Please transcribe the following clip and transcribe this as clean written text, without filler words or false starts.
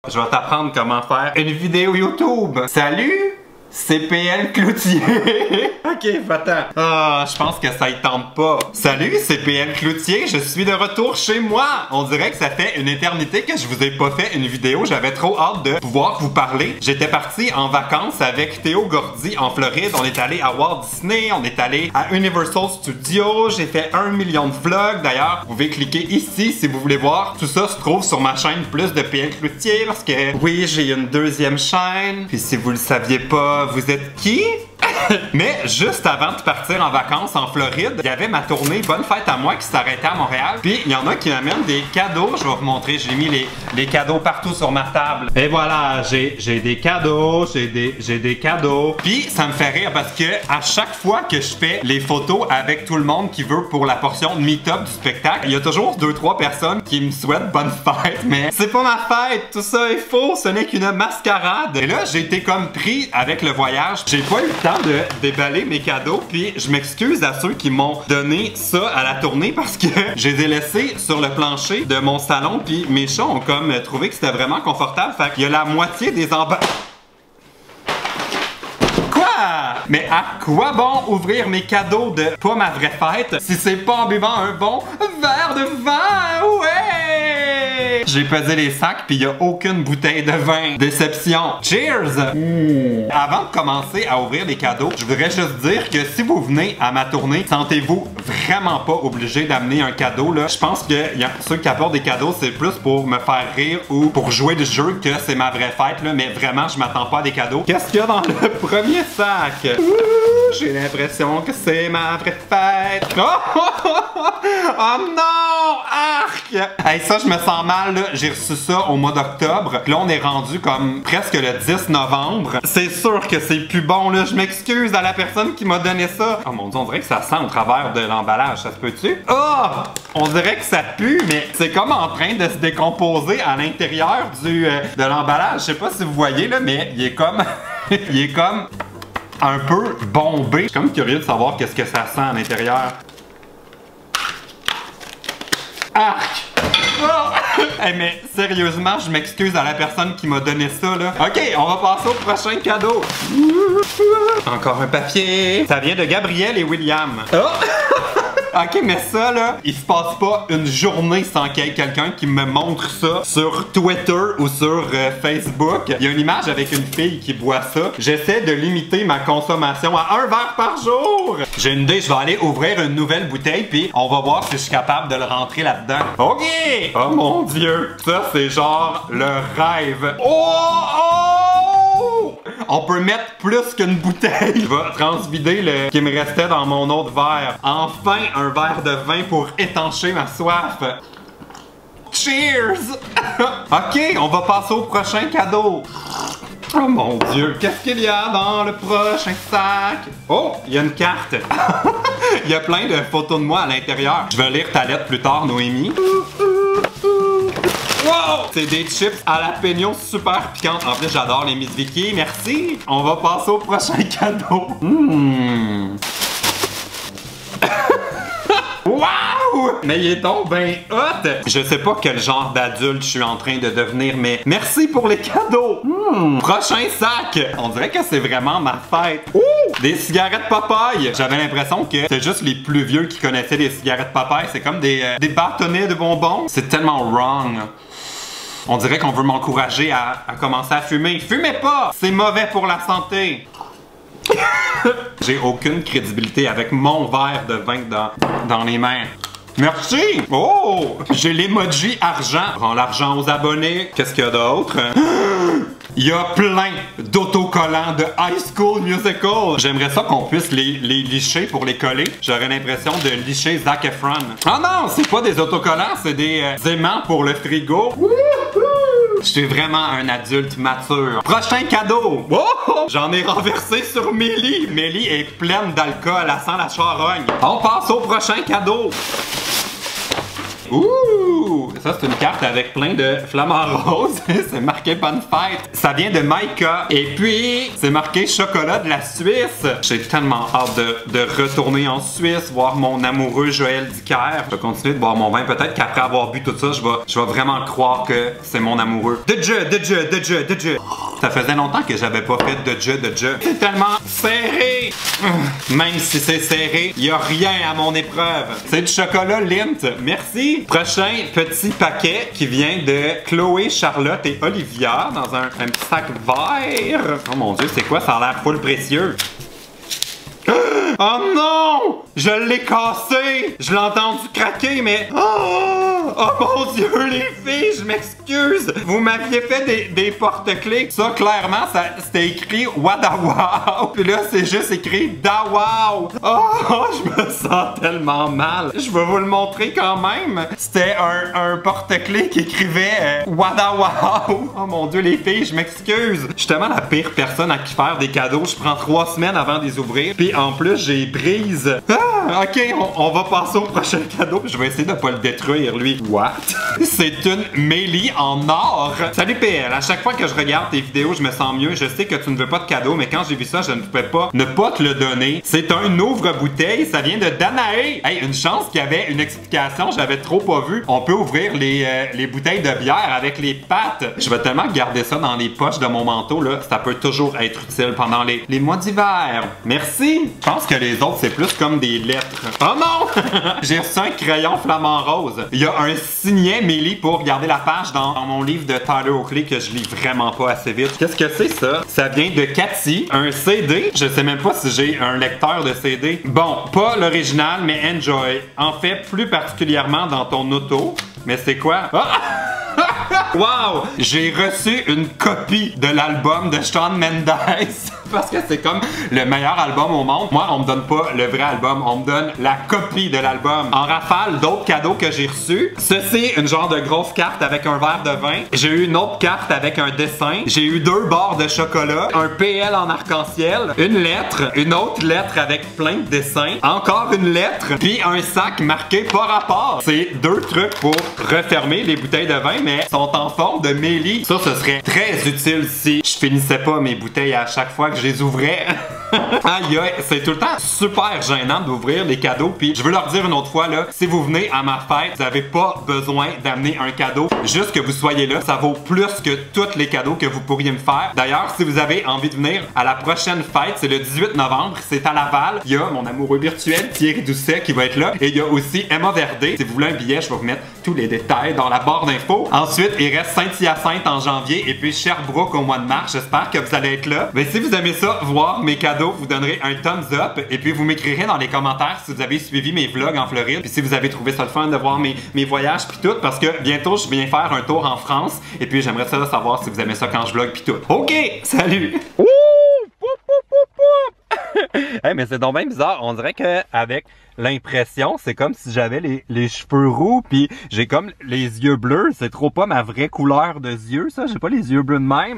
Je vais t'apprendre comment faire une vidéo YouTube. Salut! CPL Cloutier. Ok, va-t'en. Ah, je pense que ça y tente pas. Salut, CPL Cloutier, je suis de retour chez moi. On dirait que ça fait une éternité que je vous ai pas fait une vidéo. J'avais trop hâte de pouvoir vous parler. J'étais parti en vacances avec Théo Gordy en Floride. On est allé à Walt Disney, on est allé à Universal Studios. J'ai fait 1 million de vlogs. D'ailleurs, vous pouvez cliquer ici si vous voulez voir. Tout ça se trouve sur ma chaîne Plus de PL Cloutier parce que oui, j'ai une deuxième chaîne. Puis si vous le saviez pas, vous êtes qui? Mais juste avant de partir en vacances en Floride, il y avait ma tournée Bonne Fête à moi qui s'arrêtait à Montréal. Puis il y en a qui m'amènent des cadeaux. Je vais vous montrer, j'ai mis les cadeaux partout sur ma table. Et voilà, j'ai des cadeaux, j'ai des cadeaux. Puis ça me fait rire parce que à chaque fois que je fais les photos avec tout le monde qui veut pour la portion de meet-up du spectacle, il y a toujours 2-3 personnes qui me souhaitent bonne fête. Mais c'est pas ma fête, tout ça est faux, ce n'est qu'une mascarade. Et là, j'ai été comme pris avec le voyage. J'ai pas eu le temps de déballer mes cadeaux, puis je m'excuse à ceux qui m'ont donné ça à la tournée parce que je les ai laissés sur le plancher de mon salon, puis mes chats ont comme trouvé que c'était vraiment confortable. Fait qu'il y a la moitié des emballages. Quoi? Mais à quoi bon ouvrir mes cadeaux de pas ma vraie fête si c'est pas en buvant un bon verre de vin? Ouais! J'ai pesé les sacs puis il y a aucune bouteille de vin. Déception. Cheers! Avant de commencer à ouvrir les cadeaux, je voudrais juste dire que si vous venez à ma tournée, sentez-vous vraiment pas obligé d'amener un cadeau là. Je pense que ceux qui apportent des cadeaux, c'est plus pour me faire rire ou pour jouer le jeu que c'est ma vraie fête là, mais vraiment je m'attends pas à des cadeaux. Qu'est-ce qu'il y a dans le premier sac? J'ai l'impression que c'est ma vraie fête. Oh non! Arc! Hey, ça, je me sens mal, là. J'ai reçu ça au mois d'octobre. Là, on est rendu comme presque le 10 novembre. C'est sûr que c'est plus bon, là. Je m'excuse à la personne qui m'a donné ça. Oh mon Dieu, on dirait que ça sent au travers de l'emballage. Ça se peut-tu? Oh! On dirait que ça pue, mais c'est comme en train de se décomposer à l'intérieur de l'emballage. Je sais pas si vous voyez, là, mais il est comme... il est comme... un peu bombé. Je suis comme curieux de savoir qu'est-ce que ça sent à l'intérieur. Arc! Oh! Hey, mais sérieusement, je m'excuse à la personne qui m'a donné ça, là. OK, on va passer au prochain cadeau. Encore un papier. Ça vient de Gabriel et William. Oh! Ok, mais ça là, il se passe pas une journée sans qu'il y ait quelqu'un qui me montre ça sur Twitter ou sur Facebook. Il y a une image avec une fille qui boit ça. J'essaie de limiter ma consommation à 1 verre par jour. J'ai une idée, je vais aller ouvrir une nouvelle bouteille puis on va voir si je suis capable de le rentrer là-dedans. Ok! Oh mon Dieu! Ça c'est genre le rêve. Oh! On peut mettre plus qu'une bouteille. Je vais transvider le qui me restait dans mon autre verre. Enfin, un verre de vin pour étancher ma soif. Cheers! Ok, on va passer au prochain cadeau. Oh mon Dieu, qu'est-ce qu'il y a dans le prochain sac? Oh, il y a une carte. Il y a plein de photos de moi à l'intérieur. Je vais lire ta lettre plus tard, Noémie. Wow! C'est des chips jalapeno super piquantes. En plus, j'adore les Miss Vicky. Merci. On va passer au prochain cadeau. Wow! Mais il est donc ben hot! Je sais pas quel genre d'adulte je suis en train de devenir, mais merci pour les cadeaux! Prochain sac! On dirait que c'est vraiment ma fête. Ouh! Des cigarettes Popeye! J'avais l'impression que c'est juste les plus vieux qui connaissaient les cigarettes Popeye. C'est comme des bâtonnets de bonbons. C'est tellement wrong. On dirait qu'on veut m'encourager à commencer à fumer. Fumez pas! C'est mauvais pour la santé! J'ai aucune crédibilité avec mon verre de vin dans les mains. Merci! Oh! J'ai l'emoji argent. Rends l'argent aux abonnés. Qu'est-ce qu'il y a d'autre? Il y a plein d'autocollants de High School Musical. J'aimerais ça qu'on puisse les licher pour les coller. J'aurais l'impression de licher Zac Efron. Oh non! C'est pas des autocollants, c'est des aimants pour le frigo. Je suis vraiment un adulte mature. Prochain cadeau! Oh! J'en ai renversé sur Mélie. Mélie est pleine d'alcool, elle sent la charogne. On passe au prochain cadeau. Ouh! Ça, c'est une carte avec plein de flamants roses. C'est marqué bonne fête. Ça vient de Maïka. Et puis, c'est marqué chocolat de la Suisse. J'ai tellement hâte de retourner en Suisse, voir mon amoureux Joël Dicker. Je vais continuer de boire mon vin. Peut-être qu'après avoir bu tout ça, je vais vraiment croire que c'est mon amoureux. De Dieu. Ça faisait longtemps que j'avais pas fait de Dieu. C'est tellement serré. Même si c'est serré, il y a rien à mon épreuve. C'est du chocolat Lindt. Merci. Prochain petit paquet qui vient de Chloé, Charlotte et Olivia dans un petit sac vert. Oh mon Dieu, c'est quoi? Ça a l'air full précieux. Oh non! Je l'ai cassé! Je l'ai entendu craquer, mais... Oh mon Dieu, les filles, je m'excuse! Vous m'aviez fait des porte-clés. Ça, clairement, c'était écrit Wadawaw. Puis là, c'est juste écrit Dawaw. Oh, je me sens tellement mal. Je vais vous le montrer quand même. C'était un porte-clés qui écrivait Wadawaw. Oh mon Dieu, les filles, je m'excuse. Je suis tellement la pire personne à qui faire des cadeaux. Je prends 3 semaines avant de les ouvrir. Puis en plus, j'ai brise. Ah, ok, on va passer au prochain cadeau. Je vais essayer de pas le détruire, lui. What? C'est une Mélie en or. Salut PL, à chaque fois que je regarde tes vidéos, je me sens mieux. Je sais que tu ne veux pas de cadeau, mais quand j'ai vu ça, je ne pouvais pas ne pas te le donner. C'est un ouvre-bouteille. Ça vient de Danae. Hey, une chance qu'il y avait une explication. Je l'avais trop pas vu. On peut ouvrir les bouteilles de bière avec les pattes. Je vais tellement garder ça dans les poches de mon manteau, là. Ça peut toujours être utile pendant les mois d'hiver. Merci. Je pense que les autres, c'est plus comme des lettres. Oh non! J'ai reçu un crayon flamant rose. Il y a un signet Mélie pour garder la page dans mon livre de Tyler Oakley que je lis vraiment pas assez vite. Qu'est-ce que c'est ça? Ça vient de Cathy. Un CD. Je sais même pas si j'ai un lecteur de CD. Bon, pas l'original, mais enjoy. En fait, plus particulièrement dans ton auto. Mais c'est quoi? Ah! Wow! J'ai reçu une copie de l'album de Shawn Mendes parce que c'est comme le meilleur album au monde. Moi, on me donne pas le vrai album, on me donne la copie de l'album. En rafale, d'autres cadeaux que j'ai reçus. Ceci, une genre de grosse carte avec un verre de vin. J'ai eu une autre carte avec un dessin. J'ai eu 2 barres de chocolat, un PL en arc-en-ciel, une lettre, une autre lettre avec plein de dessins, encore une lettre, puis un sac marqué par rapport. C'est 2 trucs pour refermer les bouteilles de vin, mais sont en forme de Mélie. Ça, ce serait très utile si je finissais pas mes bouteilles à chaque fois que je les ouvrais. Aïe aïe, c'est tout le temps super gênant d'ouvrir les cadeaux. Puis je veux leur dire une autre fois, là, si vous venez à ma fête, vous n'avez pas besoin d'amener un cadeau. Juste que vous soyez là, ça vaut plus que tous les cadeaux que vous pourriez me faire. D'ailleurs, si vous avez envie de venir à la prochaine fête, c'est le 18 novembre, c'est à Laval. Il y a mon amoureux virtuel, Thierry Doucet, qui va être là. Et il y a aussi Emma Verdé. Si vous voulez un billet, je vais vous mettre tous les détails dans la barre d'infos. Ensuite, il reste Saint-Hyacinthe en janvier et puis Sherbrooke au mois de mars. J'espère que vous allez être là. Mais si vous aimez ça, voir mes cadeaux, vous donnerez un thumbs up et puis vous m'écrirez dans les commentaires si vous avez suivi mes vlogs en Floride puis si vous avez trouvé ça le fun de voir mes voyages puis tout parce que bientôt je viens faire un tour en France et puis j'aimerais ça savoir si vous aimez ça quand je vlog puis tout. Ok, salut! Hey, mais c'est donc bien bizarre, on dirait que avec l'impression, c'est comme si j'avais les cheveux roux puis j'ai comme les yeux bleus, c'est trop pas ma vraie couleur de yeux ça, j'ai pas les yeux bleus de même.